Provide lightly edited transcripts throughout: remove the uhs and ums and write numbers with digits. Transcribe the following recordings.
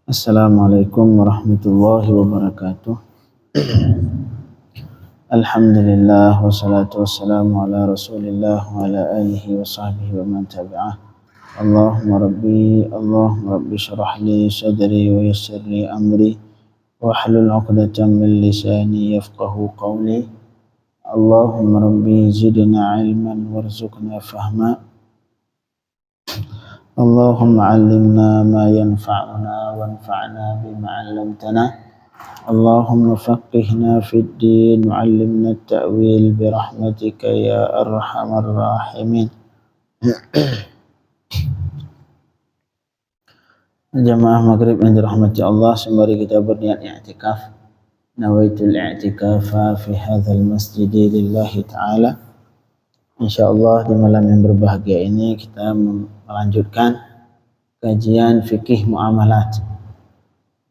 Assalamualaikum warahmatullahi wabarakatuh. Alhamdulillah wassalatu wassalamu ala rasulillah wa ala alihi wa sahbihi wa man tabi'ah. Allahumma rabbi syrah li sadri wa yassir li amri wahlul 'uqdatam min lisani yafqahu qawli. Allahumma rabbi zidna ilman warzuqna fahma. Allahumma 'allimna ma yanfa'una wanfa'na bima 'allamtana. Allahumma faqihna fid din wa 'allimna at-ta'wil bi rahmatika ya arhamar rahimin. Jamaah maghrib yang dirahmati Allah, sembari kita berniat i'tikaf, nawaitul i'tikafa fi hadzal masjid lillahi ta'ala. Insyaallah di malam yang berbahagia ini kita melanjutkan kajian fikih muamalat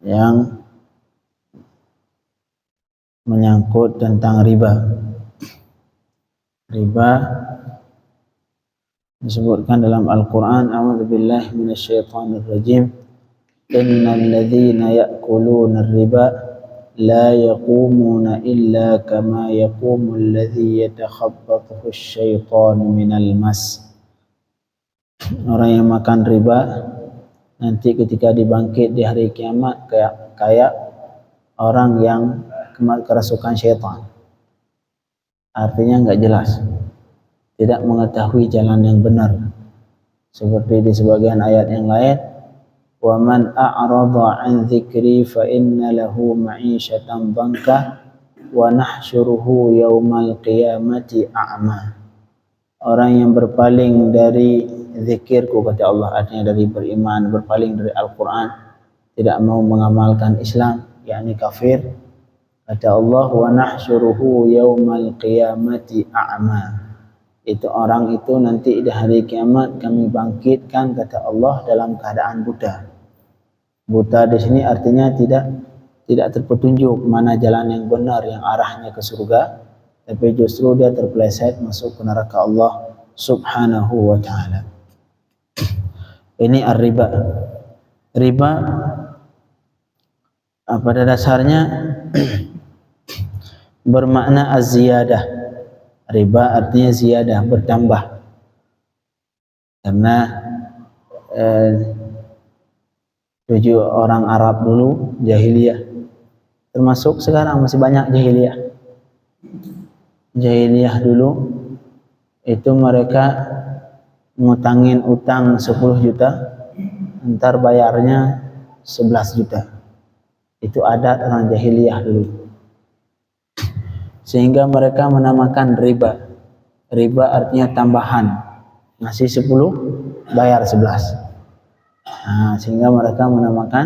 yang menyangkut tentang riba. Riba disebutkan dalam Al-Quran, a'udzubillahi minasyaitonir rajim, innal ladzina ya'kuluna ar-riba la yaqumuna illa kama yaqumu alladzi yatakhabbathu asy-syaitanu minal mas. Orang yang makan riba nanti ketika dibangkit di hari kiamat kayak orang yang kerasukan syaitan. Artinya enggak jelas, tidak mengetahui jalan yang benar. Seperti di sebagian ayat yang lain, wa man a'rada 'an dzikri fa inna lahu ma'isyatan dhanka wa nahsyuruhu yaumal qiyamati a'ma. Orang yang berpaling dari zikirku, kata Allah, artinya dari beriman, berpaling dari Al-Quran, tidak mau mengamalkan Islam, yakni kafir, kata Allah, wa nahsyuruhu yaumal qiyamati a'ma. Itu orang itu nanti di hari kiamat kami bangkitkan, kata Allah, dalam keadaan buta. Buta di sini artinya tidak terpetunjuk mana jalan yang benar yang arahnya ke surga, tapi justru dia terpeleset masuk ke neraka Allah Subhanahu wa ta'ala. Ini ar-riba. Riba pada dasarnya bermakna az-ziyadah. Riba artinya ziyadah, bertambah. Karena tujuh orang Arab dulu jahiliyah, termasuk sekarang masih banyak jahiliyah. Jahiliyah dulu itu mereka ngutangin utang 10 juta, ntar bayarnya 11 juta. Itu adat orang jahiliyah dulu. Sehingga mereka menamakan riba. Riba artinya tambahan. Ngasih 10, bayar 11. Sehingga mereka menamakan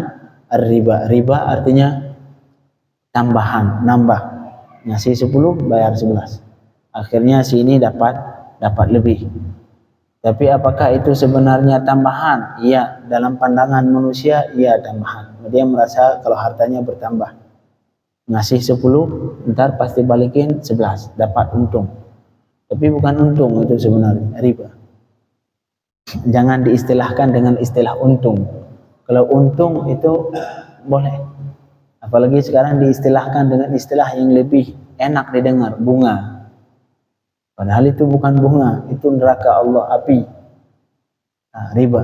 riba. Riba artinya tambahan, nambah. Ngasih 10, bayar 11. Akhirnya si ini dapat lebih. Tapi apakah itu sebenarnya tambahan? Iya, dalam pandangan manusia iya tambahan. Dia merasa kalau hartanya bertambah. Ngasih 10, ntar pasti balikin 11, dapat untung. Tapi bukan untung itu sebenarnya, riba. Jangan diistilahkan dengan istilah untung. Kalau untung itu boleh. Apalagi sekarang diistilahkan dengan istilah yang lebih enak didengar, bunga. Padahal itu bukan bunga, itu neraka Allah, api. Riba.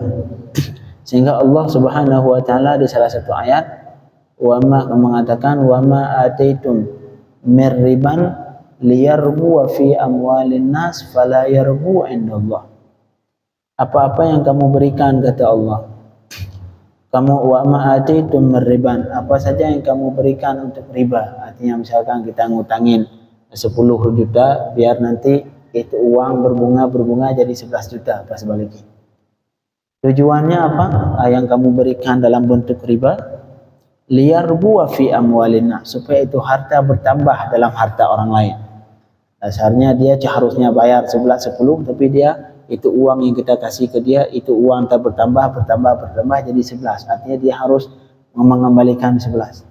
Sehingga Allah Subhanahu wa ta'ala di salah satu ayat mengatakan, wa ma ataitum mir riban liyarbu fi amwalin nas fala yarbu indallah. Apa-apa yang kamu berikan, kata Allah, kamu wa ma ataitum mir riban, apa saja yang kamu berikan untuk riba. Artinya misalkan kita ngutangin 10 juta, biar nanti itu uang berbunga jadi 11 juta pas balikin. Tujuannya apa? Yang kamu berikan dalam bentuk riba, liyarbu fi amwalina, supaya itu harta bertambah dalam harta orang lain. Dasarnya dia harusnya bayar 10, tapi dia itu uang yang kita kasih ke dia, itu uang tak bertambah jadi 11. Artinya dia harus mengembalikan 11.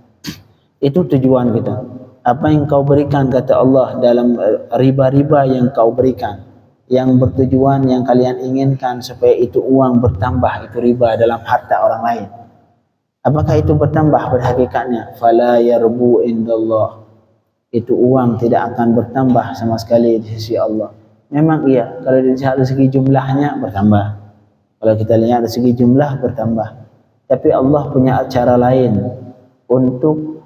Itu tujuan kita. Apa yang kau berikan, kata Allah, dalam riba-riba yang kau berikan, yang bertujuan yang kalian inginkan supaya itu uang bertambah, itu riba dalam harta orang lain. Apakah itu bertambah pada hakikatnya? Fala yarbu indallah. Itu uang tidak akan bertambah sama sekali di sisi Allah. Memang iya, kalau dilihat dari segi jumlahnya bertambah. Kalau kita lihat dari segi jumlah bertambah. Tapi Allah punya cara lain untuk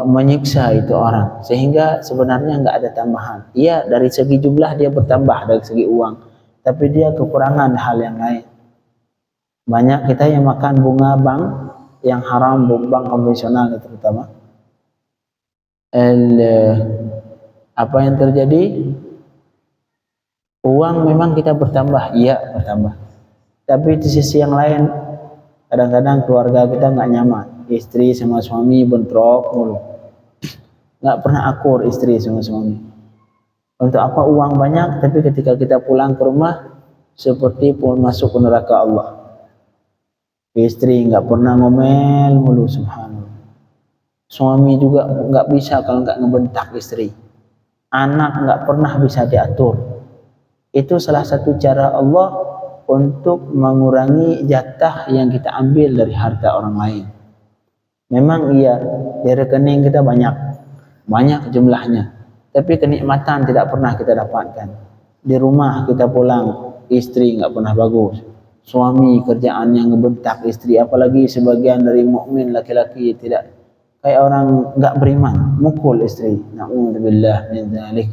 menyiksa itu orang, sehingga sebenarnya enggak ada tambahan. Iya, dari segi jumlah dia bertambah dari segi uang, tapi dia kekurangan hal yang lain. Banyak kita yang makan bunga bank yang haram, bank konvensional terutama. Apa yang terjadi? Uang memang kita bertambah, iya bertambah. Tapi di sisi yang lain, kadang-kadang keluarga kita nggak nyaman. Istri sama suami bentrok mulu, nggak pernah akur istri sama suami. Untuk apa uang banyak, tapi ketika kita pulang ke rumah seperti pun masuk ke neraka Allah. Istri nggak pernah ngomel mulu, subhanallah. Suami juga nggak bisa kalau nggak ngebentak istri. Anak nggak pernah bisa diatur. Itu salah satu cara Allah untuk mengurangi jatah yang kita ambil dari harta orang lain. Memang iya, di rekening kita banyak jumlahnya, tapi kenikmatan tidak pernah kita dapatkan. Di rumah kita pulang, istri nggak pernah bagus, suami kerjaannya ngebentak istri, apalagi sebagian dari mukmin laki-laki tidak, kayak orang nggak beriman, mukul istri. Na'udzubillah min dzalik.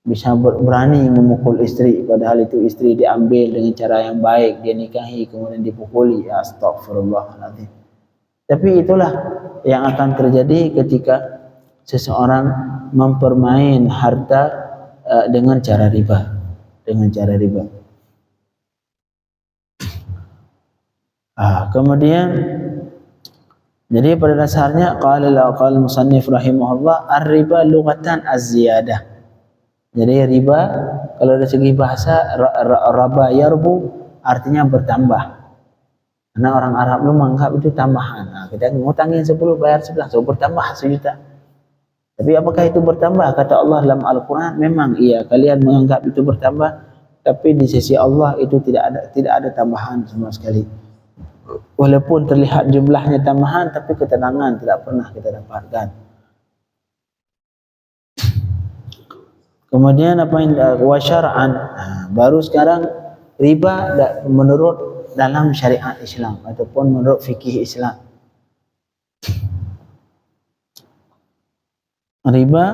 Bisa berani memukul istri, padahal itu istri diambil dengan cara yang baik, dia nikahi kemudian dipukuli. Ya, astagfirullahaladzim. Tapi itulah yang akan terjadi ketika seseorang mempermain harta dengan cara riba, kemudian jadi pada dasarnya qala al-musannif rahimahullah, ar-riba lughatan az-ziyadah. Jadi riba kalau dari segi bahasa raba yarbu artinya bertambah. Karena orang Arab lu menganggap itu tambahan. Nah, kita ngutangin 10 bayar 11, so bertambah 1 juta. Tapi apakah itu bertambah? Kata Allah dalam Al-Quran, memang iya kalian menganggap itu bertambah, tapi di sisi Allah itu tidak ada tambahan sama sekali. Walaupun terlihat jumlahnya tambahan, tapi ketenangan tidak pernah kita dapatkan. Kemudian apa yang wasyar'an, baru sekarang riba menurut dalam syariat Islam ataupun menurut fikih Islam. Riba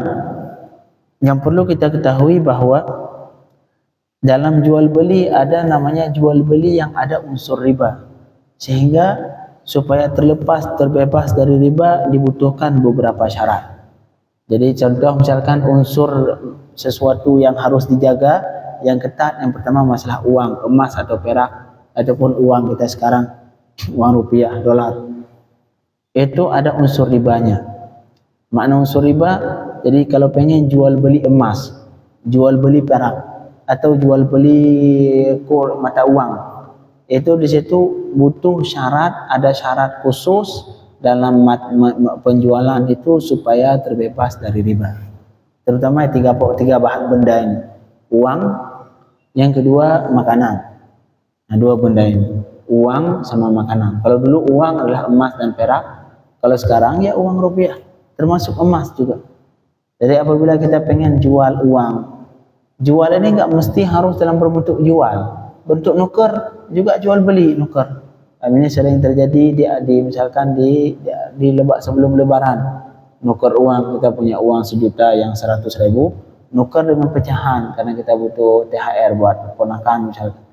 yang perlu kita ketahui bahwa dalam jual beli ada namanya jual beli yang ada unsur riba, sehingga supaya terbebas dari riba dibutuhkan beberapa syarat. Jadi contoh misalkan unsur sesuatu yang harus dijaga yang ketat, yang pertama masalah uang, emas atau perak, ataupun uang kita sekarang, uang rupiah, dolar, itu ada unsur ribanya. Makna unsur riba, jadi kalau pengen jual beli emas, jual beli perak, atau jual beli mata uang, itu di situ butuh syarat, ada syarat khusus dalam penjualan itu supaya terbebas dari riba. Terutama tiga bahan benda ini, uang, yang kedua makanan. Nah, 2 benda ini, uang sama makanan. Kalau dulu uang adalah emas dan perak, kalau sekarang ya uang rupiah, termasuk emas juga. Jadi apabila kita pengen jual uang, jual ini nggak mesti harus dalam berbentuk jual, bentuk nuker juga jual beli nuker. Ini sering terjadi misalkan di sebelum lebaran, nuker uang, kita punya uang 1 juta yang 100.000, nuker dengan pecahan karena kita butuh THR buat ponakan misalkan.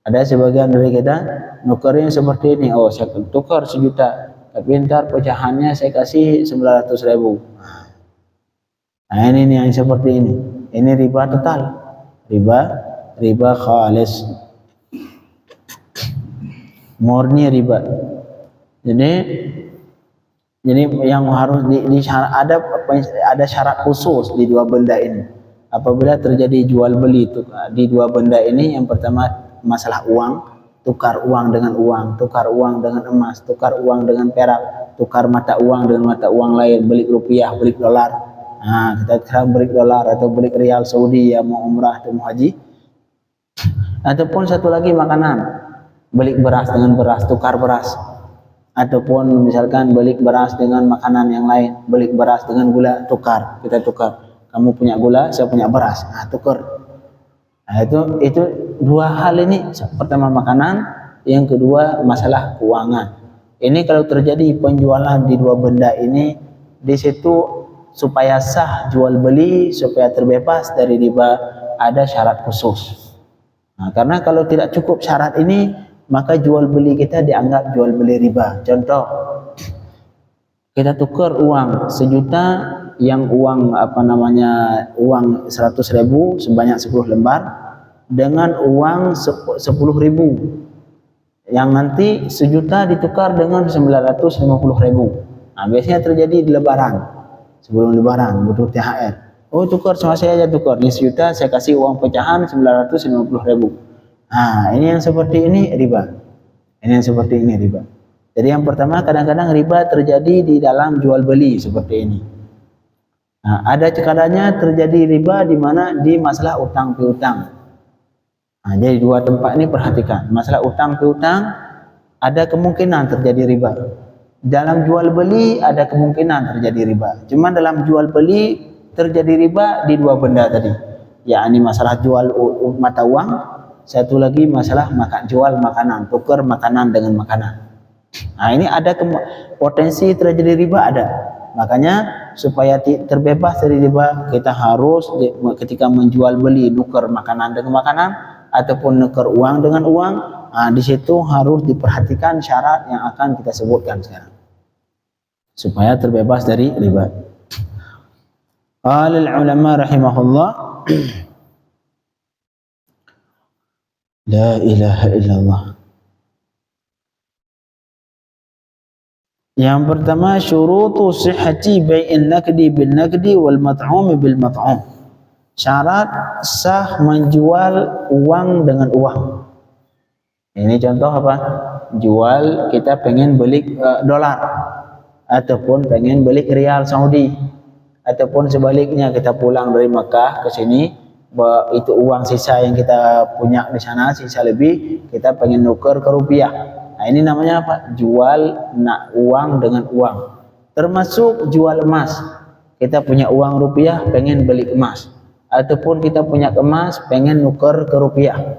Ada sebagian dari kita nukernya seperti ini, oh saya tukar 1 juta, tapi ntar pecahannya saya kasih 900.000. Nah ini nih yang seperti ini riba total, riba khalis, murni riba. Jadi yang harus ada syarat khusus di 2 benda ini. Apabila terjadi jual beli di 2 benda ini, yang pertama masalah uang, tukar uang dengan uang, tukar uang dengan emas, tukar uang dengan perak, tukar mata uang dengan mata uang lain, beli rupiah, beli dolar. Nah, kita sekarang beli dolar atau beli rial Saudi ya mau umrah atau mau haji. Ataupun satu lagi makanan, beli beras dengan beras, tukar beras. ataupun misalkan beli beras dengan makanan yang lain, beli beras dengan gula, tukar, kita tukar. Kamu punya gula, saya punya beras, tukar. Nah, itu dua hal ini. Pertama makanan, yang kedua masalah keuangan. Ini kalau terjadi penjualan di dua benda ini, di situ supaya sah jual beli, supaya terbebas dari riba, ada syarat khusus. Nah, karena kalau tidak cukup syarat ini, maka jual beli kita dianggap jual beli riba. Contoh, kita tukar uang 1 juta, yang uang uang 100.000 sebanyak 10 lembar dengan uang 10.000 yang nanti 1 juta ditukar dengan 950.000. Nah, biasanya terjadi di lebaran, sebelum lebaran butuh THR. Oh, tukar sama saya aja, tukar ini 1 juta, saya kasih uang pecahan 950.000. Nah, ini yang seperti ini riba. Ini yang seperti ini riba. Jadi yang pertama, kadang-kadang riba terjadi di dalam jual beli seperti ini. Nah, ada kalanya terjadi riba di mana di masalah utang piutang. Nah, jadi dua tempat ini perhatikan. Masalah utang piutang ada kemungkinan terjadi riba. Dalam jual beli ada kemungkinan terjadi riba. Cuma dalam jual beli terjadi riba di dua benda tadi. Yakni masalah jual mata uang, satu lagi masalah jual makanan, tukar makanan dengan makanan. Nah, ini ada potensi terjadi riba, ada. Makanya supaya terbebas dari riba, kita harus ketika menjual beli nukar makanan dengan makanan ataupun nukar uang dengan uang, di situ harus diperhatikan syarat yang akan kita sebutkan sekarang supaya terbebas dari riba. Qala al-ulama rahimahullah, la ilaha illallah. Yang pertama, syurutu sihhati bai'in naqdi bil naqdi wal mat'um bil mat'um. Syarat sah menjual uang dengan uang. Ini contoh apa? Jual, kita pengen beli dolar ataupun pengen beli rial Saudi, ataupun sebaliknya kita pulang dari Mekah ke sini, itu uang sisa yang kita punya di sana, sisa lebih, kita pengen nuker ke rupiah. Nah, ini namanya apa? Jual uang dengan uang. Termasuk jual emas. Kita punya uang rupiah, pengen beli emas, ataupun kita punya emas, pengen nuker ke rupiah.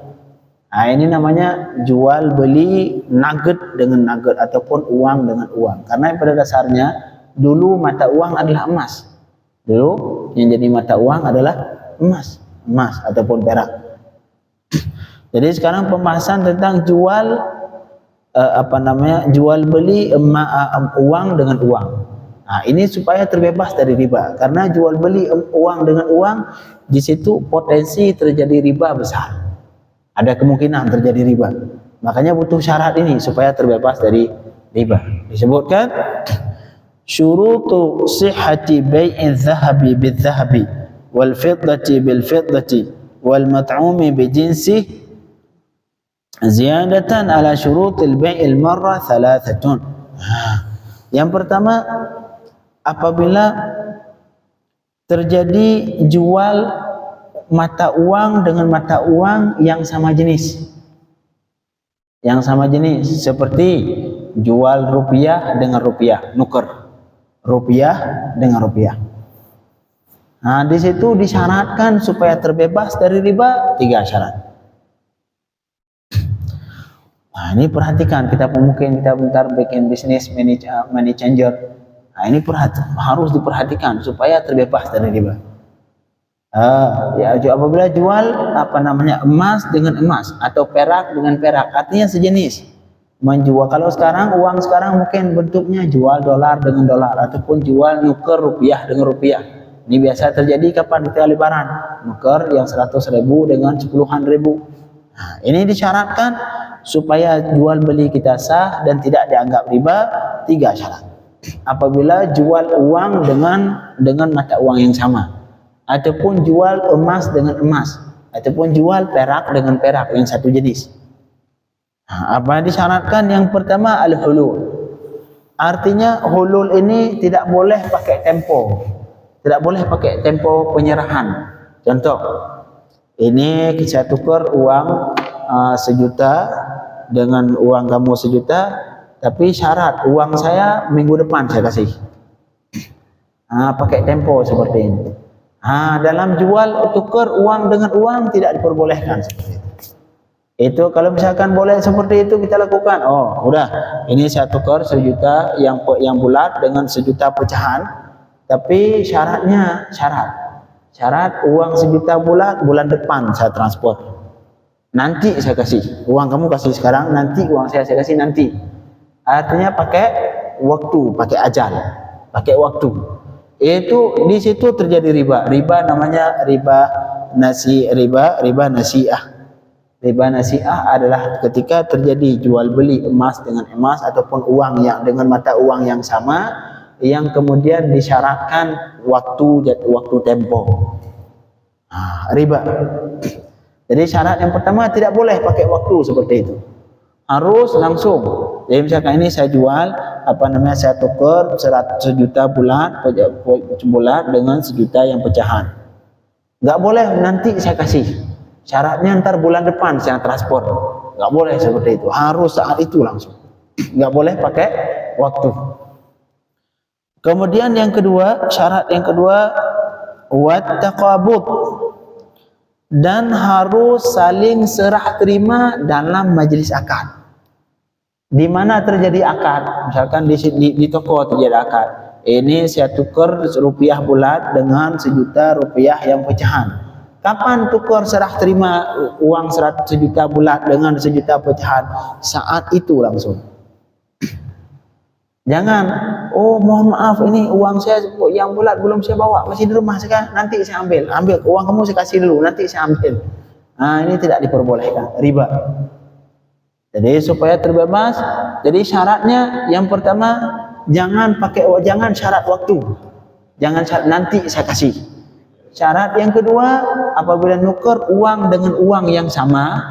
Nah, ini namanya jual beli nugget dengan nugget ataupun uang dengan uang. Karena pada dasarnya dulu mata uang adalah emas. Dulu yang jadi mata uang adalah emas ataupun perak. Jadi sekarang pembahasan tentang jual jual beli uang dengan uang. Nah, ini supaya terbebas dari riba. Karena jual beli uang dengan uang, di situ potensi terjadi riba besar. Ada kemungkinan terjadi riba. Makanya butuh syarat ini supaya terbebas dari riba. Disebutkan syurutu sihhati bai'i dhahabi bil dhahabi wal fiddati bil fiddati wal mat'umi bi jinsi ziyadatan ala syurutil bai'il marrah thalathatun. Yang pertama, apabila terjadi jual mata uang dengan mata uang yang sama jenis. Yang sama jenis seperti jual rupiah dengan rupiah, nuker rupiah dengan rupiah. Nah, di situ disyaratkan supaya terbebas dari riba 3 syarat. Nah, ini perhatikan, kita mungkin kita bentar bikin bisnis money changer. Nah, ini harus diperhatikan supaya terbebas dari riba. Apabila jual emas dengan emas atau perak dengan perak, artinya sejenis. Menjual, kalau sekarang uang sekarang mungkin bentuknya jual dolar dengan dolar ataupun jual nuker rupiah dengan rupiah. Ini biasa terjadi kapan kita lebaran, nuker yang 100.000 dengan 10-an ribu. Nah, ini disyaratkan supaya jual beli kita sah dan tidak dianggap riba 3 syarat. Apabila jual uang dengan mata uang yang sama, ataupun jual emas dengan emas, ataupun jual perak dengan perak yang satu jenis. Nah, apa disyaratkan? Yang pertama al-hulul. Artinya hulul ini tidak boleh pakai tempo. Tidak boleh pakai tempo penyerahan. Contoh, ini kita tukar uang 1 juta dengan uang kamu 1 juta, tapi syarat uang saya minggu depan saya kasih. Pakai tempo seperti ini. Dalam jual tukar uang dengan uang tidak diperbolehkan seperti itu. Itu kalau misalkan boleh seperti itu kita lakukan. Oh, udah, ini saya tukar 1 juta yang bulat dengan 1 juta pecahan. Tapi syarat uang 1 juta bulat bulan depan saya transfer. Nanti saya kasih. Uang kamu kasih sekarang, nanti uang saya kasih nanti. Artinya pakai waktu, pakai ajal, pakai waktu. Itu di situ terjadi riba. Riba namanya riba nasi'ah. Riba nasi'ah adalah ketika terjadi jual beli emas dengan emas ataupun uang yang dengan mata uang yang sama, yang kemudian disyaratkan waktu tempo. Riba. Jadi syarat yang pertama tidak boleh pakai waktu seperti itu. Harus langsung. Jadi misalkan ini saya jual, saya tukar 1 juta bulat dengan 1 juta yang pecahan. Enggak boleh nanti saya kasih. Syaratnya ntar bulan depan saya transfer. Enggak boleh seperti itu. Harus saat itu langsung. Enggak boleh pakai waktu. Kemudian yang kedua, syarat yang kedua, wat taqabud. Dan harus saling serah terima dalam majlis akad. Di mana terjadi akad? Misalkan di toko terjadi akad. Ini saya tukar rupiah bulat dengan 1 juta rupiah yang pecahan. Kapan tukar serah terima uang 100 juta bulat dengan 1 juta pecahan? Saat itu langsung. Jangan, oh mohon maaf ini uang saya yang bulat belum saya bawa, masih di rumah saya, nanti saya ambil uang kamu saya kasih dulu, nanti saya ambil. Ini tidak diperbolehkan, riba. Jadi supaya terbebas, jadi syaratnya yang pertama jangan syarat waktu, jangan syarat nanti saya kasih. Syarat yang kedua, apabila nukar uang dengan uang yang sama,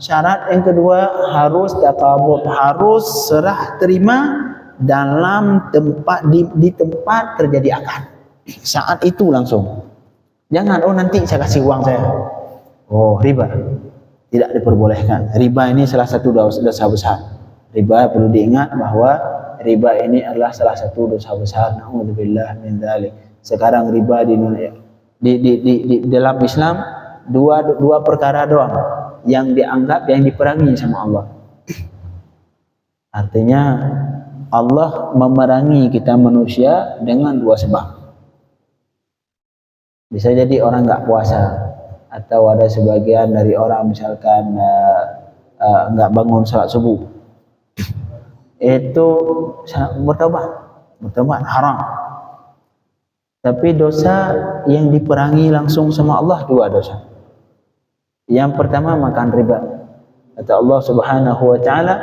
syarat yang kedua harus taqabud, harus serah terima dalam tempat di tempat terjadi akad. Saat itu langsung. Jangan nanti saya kasih uang saya. Oh, riba. Tidak diperbolehkan. Riba ini salah satu dosa besar. Riba perlu diingat bahwa riba ini adalah salah satu dosa besar. Na'udzubillah min dzalik. Sekarang riba di dalam Islam dua perkara doang yang dianggap yang diperangi sama Allah. Artinya Allah memerangi kita manusia dengan 2 sebab. Bisa jadi orang nggak puasa, atau ada sebagian dari orang misalkan nggak bangun salat subuh, itu bertobat haram. Tapi dosa yang diperangi langsung sama Allah 2 dosa. Yang pertama makan riba. Kata Allah Subhanahu wa taala,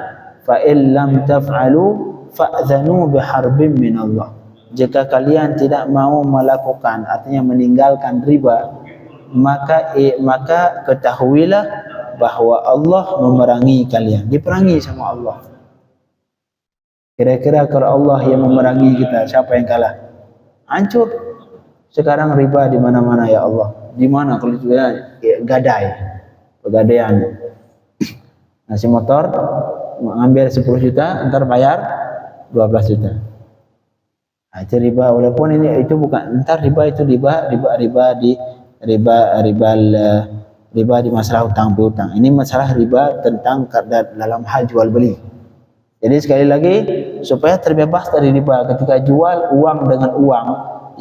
fa in lam taf'alu fa'dhanu biharbin min Allah. Jika kalian tidak mau melakukan, artinya meninggalkan riba, maka ketahuilah bahwa Allah memerangi kalian. Diperangi sama Allah. Kira-kira kalau Allah yang memerangi kita, siapa yang kalah? Hancur. Sekarang riba di mana-mana ya Allah. Di mana kalau itu ya pegadaian. Nasi motor mengambil 10 juta, ntar bayar 12 juta. Itu riba, walaupun itu bukan, ntar riba itu riba di masalah hutang piutang. Ini masalah riba tentang dalam hal jual beli. Jadi sekali lagi supaya terbebas dari riba, ketika jual uang dengan uang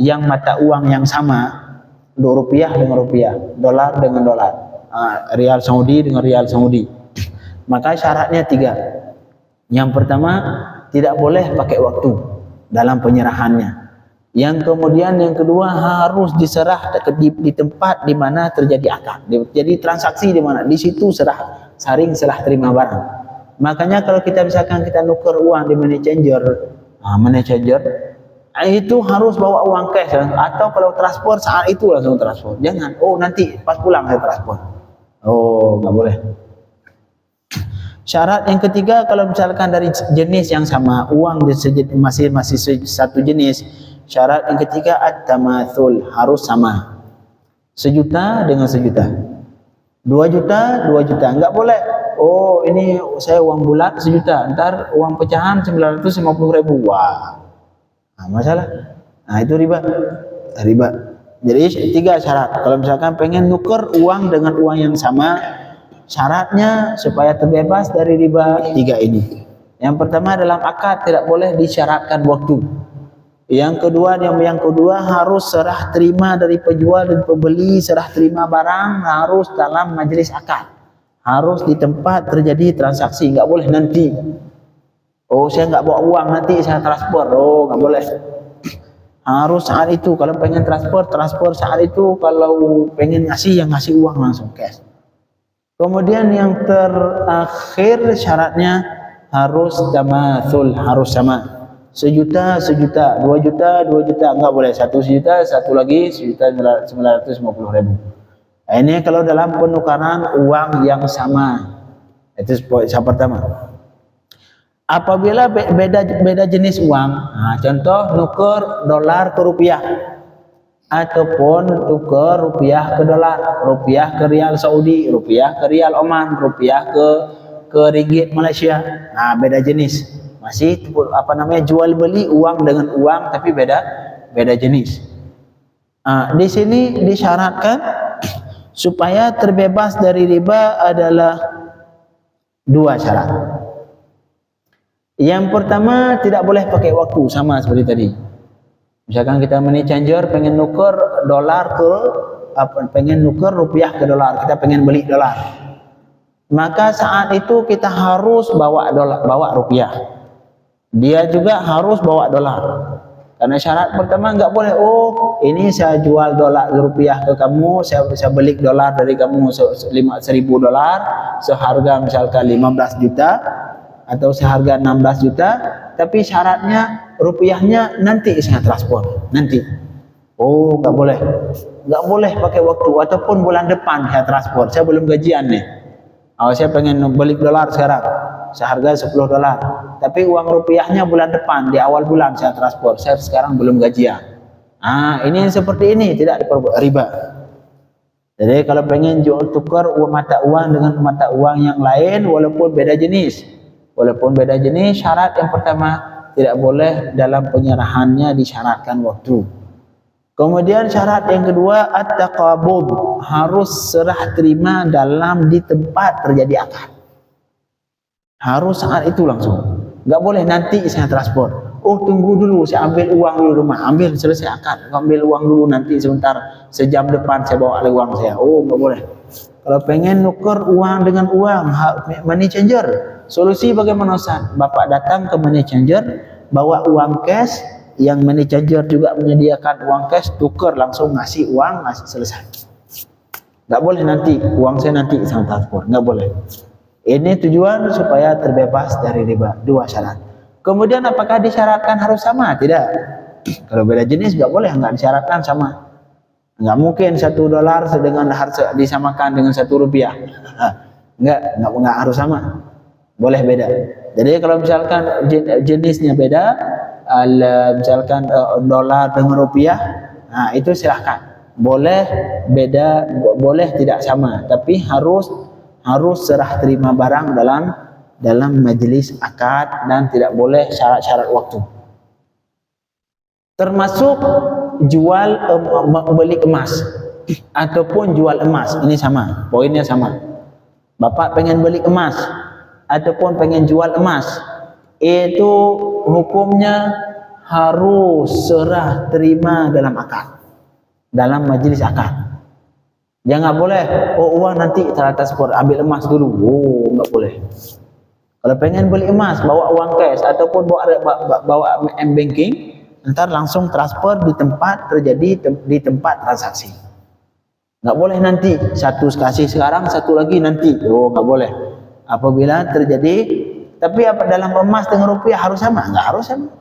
yang mata uang yang sama, rupiah dengan rupiah, dolar dengan dolar, rial Saudi dengan rial Saudi, maka syaratnya 3. Yang pertama, tidak boleh pakai waktu dalam penyerahannya. Yang kemudian yang kedua, harus diserah di tempat di mana terjadi akad. Jadi transaksi di mana, di situ saling serah terima barang. Makanya kalau kita misalkan kita nuker uang di money changer, itu harus bawa uang cash, atau kalau transfer saat itu langsung transfer. Jangan, nanti pas pulang saya transfer. Nggak boleh. Syarat yang ketiga, kalau misalkan dari jenis yang sama, uang masih satu jenis, syarat yang ketiga at-tamathul, harus sama. 1 juta dengan 1 juta. 2 juta, 2 juta. Enggak boleh. Oh, ini saya uang bulat 1 juta, ntar uang pecahan 950.000. Wah, nah, masalah. Nah, itu riba. Riba. Jadi 3 syarat. Kalau misalkan pengen nuker uang dengan uang yang sama, syaratnya supaya terbebas dari riba 3 ini. Yang pertama, dalam akad tidak boleh disyaratkan waktu. Yang kedua harus serah terima dari penjual dan pembeli, serah terima barang harus dalam majelis akad. Harus di tempat terjadi transaksi, nggak boleh nanti. Oh, saya nggak bawa uang, nanti saya transfer. Oh, nggak boleh. Harus saat itu. Kalau pengen transfer saat itu. Kalau pengen ngasih, yang ngasih uang langsung cash. Kemudian yang terakhir syaratnya harus tamatsul, harus sama. 1 juta, 2 juta, 2 juta, enggak boleh. 1 juta, satu lagi 1.950.000. Nah, ini kalau dalam penukaran uang yang sama. Itu poin yang pertama. Apabila beda jenis uang, nah, contoh nuker dolar ke rupiah, ataupun tuker rupiah ke dolar, rupiah ke rial Saudi, rupiah ke rial Oman, rupiah ke ringgit Malaysia. Nah, beda jenis. Masih jual beli uang dengan uang tapi beda jenis. Nah, di sini disyaratkan supaya terbebas dari riba adalah 2 syarat. Yang pertama, tidak boleh pakai waktu, sama seperti tadi. Misalkan kita money changer pengen nuker dolar pengen nuker rupiah ke dolar, kita pengen beli dolar. Maka saat itu kita harus bawa rupiah. Dia juga harus bawa dolar. Karena syarat pertama nggak boleh, oh ini saya jual dolar rupiah ke kamu, saya beli dolar dari kamu 1.000 dolar, seharga misalkan 15 juta atau seharga 16 juta, tapi syaratnya rupiahnya nanti saya transfer, nanti. Oh, nggak boleh pakai waktu, ataupun bulan depan saya transfer, saya belum gajian nih. Oh, saya pengen beli dolar sekarang, seharga 10 dolar. Tapi uang rupiahnya bulan depan, di awal bulan saya transfer, saya sekarang belum gajian. Nah, ini seperti ini, tidak riba. Jadi kalau pengen jual tukar mata uang dengan mata uang yang lain, walaupun beda jenis, syarat yang pertama, tidak boleh dalam penyerahannya disyaratkan waktu. Kemudian syarat yang kedua, at-taqabud, harus serah terima di tempat terjadi akad. Harus saat itu langsung. Nggak boleh nanti saya transfer. Oh, tunggu dulu, saya ambil uang dulu rumah, ambil selesai akad, ambil uang dulu, nanti sebentar, sejam depan saya bawa uang saya. Oh, nggak boleh. Kalau pengen nuker uang dengan uang, money changer, solusi bagaimana Ustaz? Bapak datang ke money changer, bawa uang cash, yang money changer juga menyediakan uang cash, tuker langsung ngasih uang, selesai. Nggak boleh nanti, uang saya nanti saya transfer, nggak boleh. Ini tujuan supaya terbebas dari riba, 2 syarat. Kemudian apakah disyaratkan harus sama? Tidak. Kalau beda jenis nggak boleh, nggak disyaratkan sama. Nggak mungkin 1 dolar harus disamakan dengan 1 rupiah. Nggak harus sama. Boleh beda. Jadi kalau misalkan jenisnya beda, misalkan dolar dengan rupiah, nah itu silahkan. Boleh beda, boleh tidak sama, tapi harus serah terima barang dalam majelis akad dan tidak boleh syarat-syarat waktu. Termasuk beli emas ataupun jual emas, ini sama, poinnya sama. Bapak pengen beli emas ataupun pengen jual emas, itu hukumnya harus serah terima dalam akad, dalam majelis akad. Jangan boleh, oh uang nanti transfer, ambil emas dulu. Oh, nggak boleh. Kalau pengen beli emas, bawa uang cash ataupun bawa m-banking, ntar langsung transfer di tempat transaksi. Nggak boleh nanti, satu kasih sekarang, satu lagi nanti. Oh, nggak boleh. Apabila terjadi, tapi dalam emas dengan rupiah harus sama? Nggak harus sama.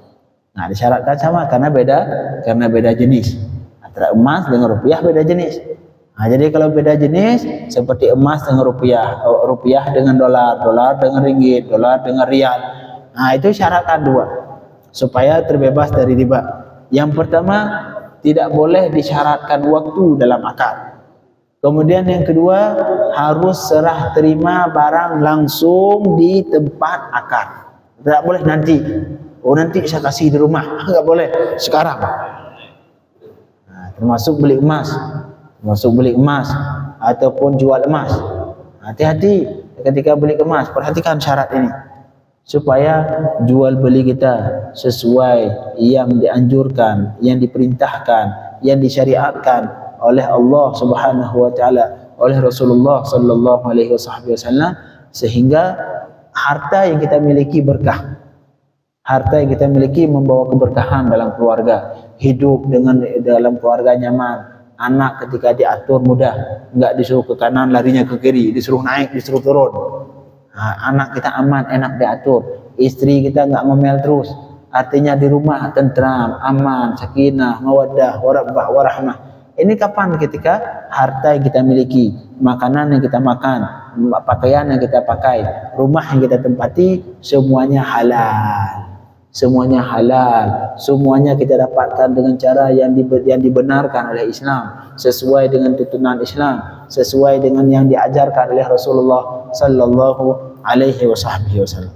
Nah, disyaratkan sama karena beda jenis. Antara emas dengan rupiah beda jenis. Nah, jadi kalau beda jenis seperti emas dengan rupiah, rupiah dengan dolar, dolar dengan ringgit, dolar dengan rial. Nah, itu syaratkan 2 supaya terbebas dari riba. Yang pertama, tidak boleh disyaratkan waktu dalam akad. Kemudian yang kedua, harus serah terima barang langsung di tempat akad. Tidak boleh nanti. Oh nanti saya kasih di rumah. Enggak boleh. Sekarang. Nah, termasuk beli emas. Ataupun jual emas. Hati-hati ketika beli emas. Perhatikan syarat ini. Supaya jual beli kita sesuai yang dianjurkan, yang diperintahkan, yang disyariatkan oleh Allah Subhanahu wa taala, oleh Rasulullah sallallahu alaihi wasallam, sehingga harta yang kita miliki berkah. Harta yang kita miliki membawa keberkahan dalam keluarga, hidup dalam keluarga nyaman, anak ketika diatur mudah, enggak disuruh ke kanan larinya ke kiri, disuruh naik, disuruh turun. Anak kita aman, enak diatur. Istri kita enggak ngomel terus. Artinya di rumah tentram, aman, sakinah, mawaddah, warahmah. Ini kapan? Ketika harta yang kita miliki, makanan yang kita makan, pakaian yang kita pakai, rumah yang kita tempati, semuanya halal. Semuanya kita dapatkan dengan cara yang dibenarkan oleh Islam, sesuai dengan tuntunan Islam, sesuai dengan yang diajarkan oleh Rasulullah sallallahu alaihi wasallam.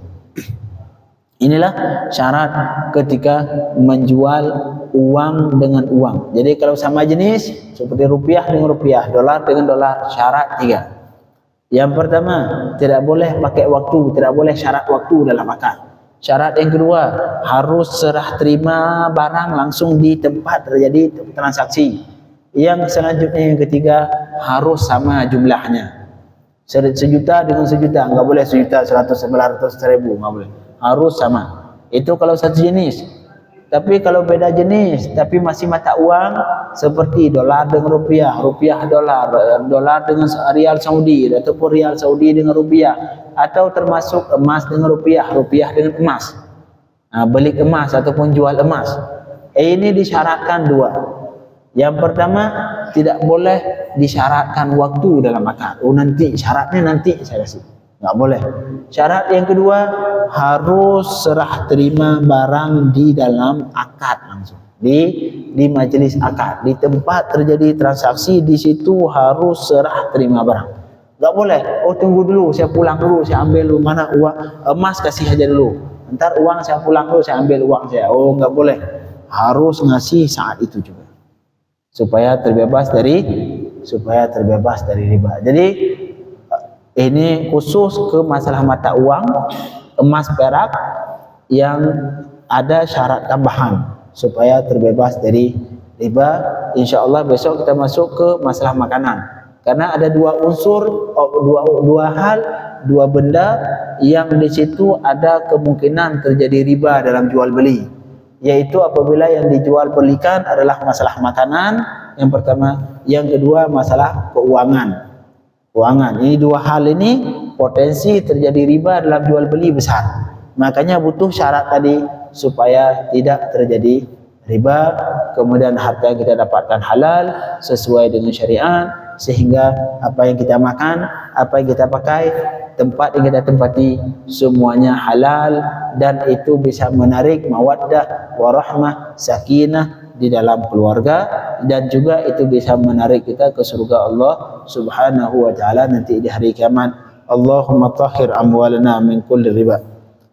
Inilah syarat ketika menjual uang dengan uang. Jadi kalau sama jenis seperti rupiah dengan rupiah, dolar dengan dolar, syarat 3. Yang pertama, tidak boleh pakai waktu, tidak boleh syarat waktu dalam akad. Syarat yang kedua, harus serah terima barang langsung di tempat terjadi transaksi. Yang selanjutnya yang ketiga, harus sama jumlahnya. Sejuta dengan sejuta, enggak boleh sejuta 100, 900, 1000, enggak boleh. Harus sama. Itu kalau satu jenis. Tapi kalau beda jenis tapi masih mata uang, seperti dolar dengan rupiah, rupiah dolar, dolar dengan rial Saudi, ataupun rial Saudi dengan rupiah, atau termasuk emas dengan rupiah, rupiah dengan emas. Beli emas ataupun jual emas. Ini disyaratkan 2. Yang pertama, tidak boleh disyaratkan waktu dalam akad. Oh nanti, syaratnya nanti saya kasih. Enggak boleh. Syarat yang kedua, harus serah terima barang di dalam akad langsung. Di majelis akad, di tempat terjadi transaksi, di situ harus serah terima barang. Enggak boleh. Oh tunggu dulu, saya pulang dulu, saya ambil dulu. Mana uang emas kasih aja dulu. Ntar uang saya pulang dulu, saya ambil uang saya. Oh enggak boleh. Harus ngasih saat itu juga. Supaya terbebas dari riba. Jadi ini khusus ke masalah mata uang, emas perak yang ada syarat tambahan supaya terbebas dari riba. InsyaAllah besok kita masuk ke masalah makanan. Karena ada 2 unsur, dua benda yang di situ ada kemungkinan terjadi riba dalam jual beli. Yaitu apabila yang dijual belikan adalah masalah makanan, yang pertama, yang kedua masalah keuangan. Ini 2 hal ini potensi terjadi riba dalam jual beli besar. Makanya butuh syarat tadi supaya tidak terjadi riba, kemudian harta yang kita dapatkan halal sesuai dengan syariat, sehingga apa yang kita makan, apa yang kita pakai, tempat yang kita tempati semuanya halal, dan itu bisa menarik mawaddah, warahmah, sakinah di dalam keluarga, dan juga itu bisa menarik kita ke surga Allah Subhanahu wa taala nanti di hari kiamat. Allahumma tahhir amwalana min kulli riba.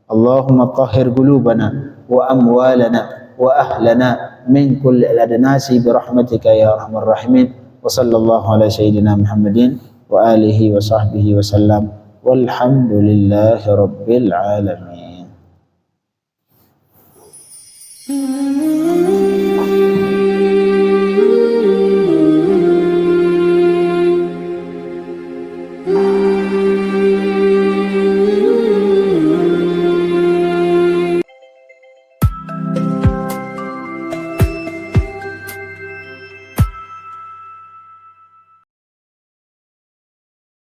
Allahumma tahhir qulubana wa amwalana wa ahlana min kulli adnasi bi rahmatika ya arhamar rahimin. Wa sallallahu ala sayyidina Muhammadin wa alihi wa sahbihi wa sallam. Walhamdulillahi rabbil alamin.